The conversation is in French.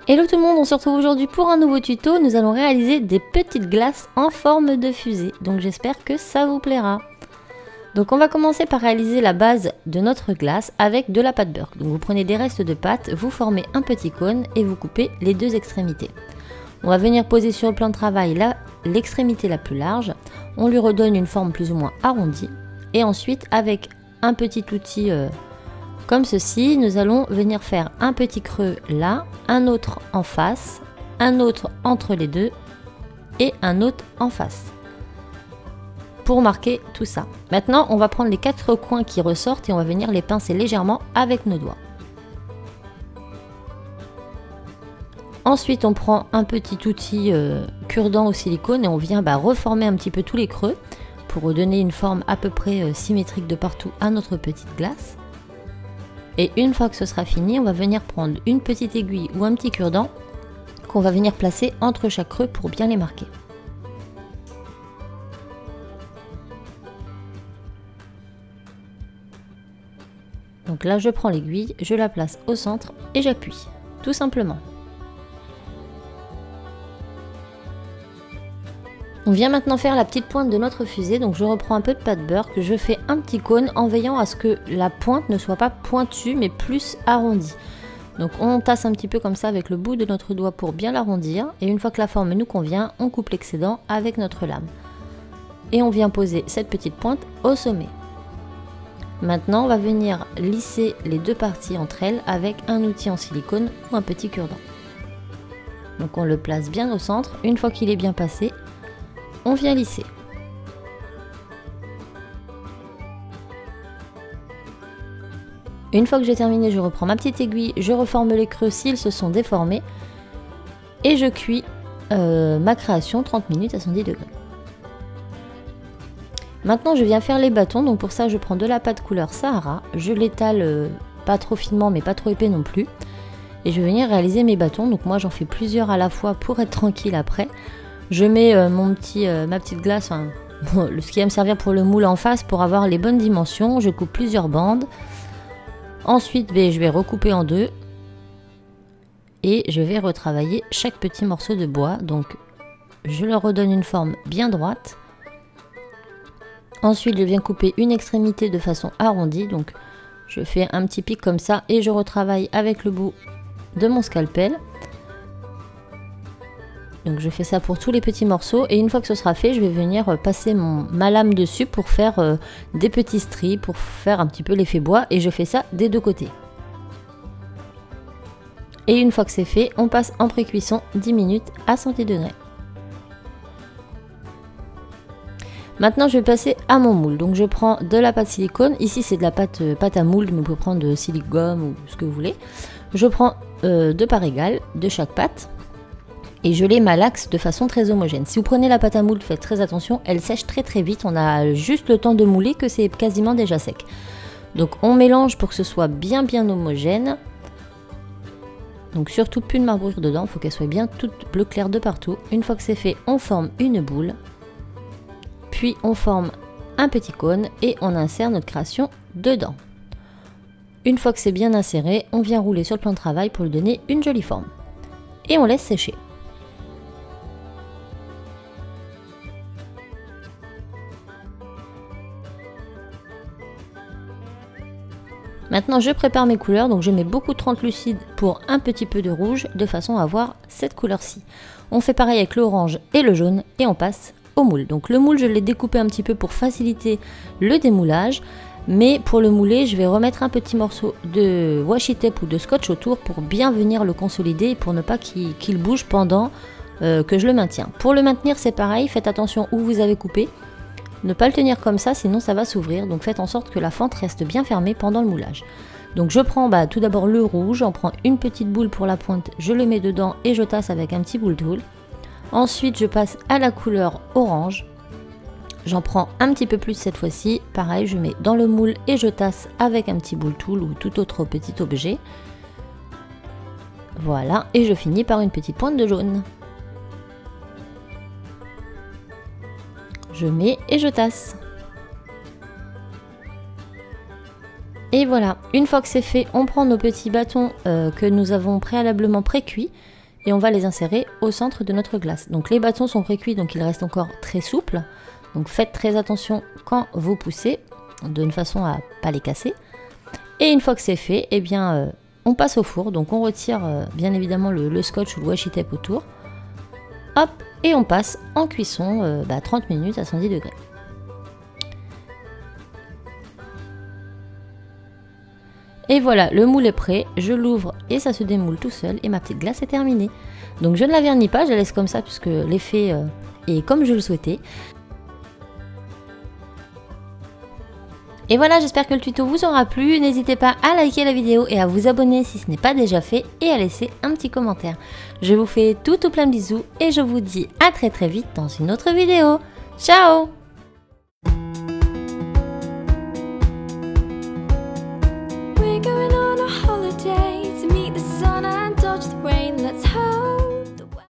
Hello tout le monde, on se retrouve aujourd'hui pour un nouveau tuto. Nous allons réaliser des petites glaces en forme de fusée. Donc j'espère que ça vous plaira. Donc on va commencer par réaliser la base de notre glace avec de la pâte beurre. Donc vous prenez des restes de pâte, vous formez un petit cône et vous coupez les deux extrémités. On va venir poser sur le plan de travail l'extrémité la plus large. On lui redonne une forme plus ou moins arrondie. Et ensuite avec un petit outil comme ceci, nous allons venir faire un petit creux là, un autre en face, un autre entre les deux et un autre en face pour marquer tout ça. Maintenant, on va prendre les quatre coins qui ressortent et on va venir les pincer légèrement avec nos doigts. Ensuite, on prend un petit outil cure-dent au silicone et on vient reformer un petit peu tous les creux pour redonner une forme à peu près symétrique de partout à notre petite glace. Et une fois que ce sera fini, on va venir prendre une petite aiguille ou un petit cure-dent qu'on va venir placer entre chaque creux pour bien les marquer. Donc là, je prends l'aiguille, je la place au centre et j'appuie, tout simplement. On vient maintenant faire la petite pointe de notre fusée, donc je reprends un peu de pâte beurre que je fais un petit cône en veillant à ce que la pointe ne soit pas pointue mais plus arrondie. Donc on tasse un petit peu comme ça avec le bout de notre doigt pour bien l'arrondir et une fois que la forme nous convient, on coupe l'excédent avec notre lame. Et on vient poser cette petite pointe au sommet. Maintenant on va venir lisser les deux parties entre elles avec un outil en silicone ou un petit cure-dent. Donc on le place bien au centre, une fois qu'il est bien passé, on vient lisser. Une fois que j'ai terminé, je reprends ma petite aiguille, je reforme les creux s'ils se sont déformés et je cuis ma création 30 minutes à 110 degrés. Maintenant je viens faire les bâtons, donc pour ça je prends de la pâte couleur Sahara, je l'étale pas trop finement mais pas trop épais non plus et je vais venir réaliser mes bâtons. Donc moi j'en fais plusieurs à la fois pour être tranquille après. Je mets ma petite glace, ce qui va me servir pour le moule en face pour avoir les bonnes dimensions. Je coupe plusieurs bandes. Ensuite, je vais recouper en deux. Et je vais retravailler chaque petit morceau de bois. Donc, je leur redonne une forme bien droite. Ensuite, je viens couper une extrémité de façon arrondie. Donc, je fais un petit pic comme ça et je retravaille avec le bout de mon scalpel. Donc je fais ça pour tous les petits morceaux et une fois que ce sera fait, je vais venir passer ma lame dessus pour faire des petits stries, pour faire un petit peu l'effet bois et je fais ça des deux côtés. Et une fois que c'est fait, on passe en pré-cuisson 10 minutes à 110 degrés. Maintenant je vais passer à mon moule. Donc je prends de la pâte silicone, ici c'est de la pâte à moule, mais vous pouvez prendre de silicone ou ce que vous voulez. Je prends deux parts égales de chaque pâte. Et je les malaxe de façon très homogène. Si vous prenez la pâte à moule, faites très attention, elle sèche très très vite. On a juste le temps de mouler que c'est quasiment déjà sec. Donc on mélange pour que ce soit bien homogène. Donc surtout plus de marbrure dedans, il faut qu'elle soit bien toute bleu clair de partout. Une fois que c'est fait, on forme une boule. Puis on forme un petit cône et on insère notre création dedans. Une fois que c'est bien inséré, on vient rouler sur le plan de travail pour lui donner une jolie forme. Et on laisse sécher. Maintenant je prépare mes couleurs, donc je mets beaucoup de translucide pour un petit peu de rouge de façon à avoir cette couleur-ci. On fait pareil avec l'orange et le jaune et on passe au moule. Donc le moule je l'ai découpé un petit peu pour faciliter le démoulage, mais pour le mouler je vais remettre un petit morceau de washi tape ou de scotch autour pour bien venir le consolider et pour ne pas qu'il bouge pendant que je le maintiens. Pour le maintenir c'est pareil, faites attention où vous avez coupé. Ne pas le tenir comme ça, sinon ça va s'ouvrir. Donc faites en sorte que la fente reste bien fermée pendant le moulage. Donc je prends tout d'abord le rouge, j'en prends une petite boule pour la pointe, je le mets dedans et je tasse avec un petit boule tool. Ensuite je passe à la couleur orange. J'en prends un petit peu plus cette fois-ci. Pareil, je mets dans le moule et je tasse avec un petit boule tool ou tout autre petit objet. Voilà, et je finis par une petite pointe de jaune. Je mets et je tasse. Et voilà, une fois que c'est fait, on prend nos petits bâtons que nous avons préalablement pré-cuits et on va les insérer au centre de notre glace. Donc les bâtons sont pré-cuits, donc ils restent encore très souples. Donc faites très attention quand vous poussez, de façon à pas les casser. Et une fois que c'est fait, eh bien, on passe au four. Donc on retire bien évidemment le scotch ou le washi tape autour. Hop, et on passe en cuisson 30 minutes à 110 degrés. Et voilà, le moule est prêt, je l'ouvre et ça se démoule tout seul et ma petite glace est terminée. Donc je ne la vernis pas, je la laisse comme ça puisque l'effet est comme je le souhaitais. Et voilà, j'espère que le tuto vous aura plu. N'hésitez pas à liker la vidéo et à vous abonner si ce n'est pas déjà fait et à laisser un petit commentaire. Je vous fais tout plein de bisous et je vous dis à très vite dans une autre vidéo. Ciao! We're going on a holiday to meet the sun and dodge the rain. Let's hope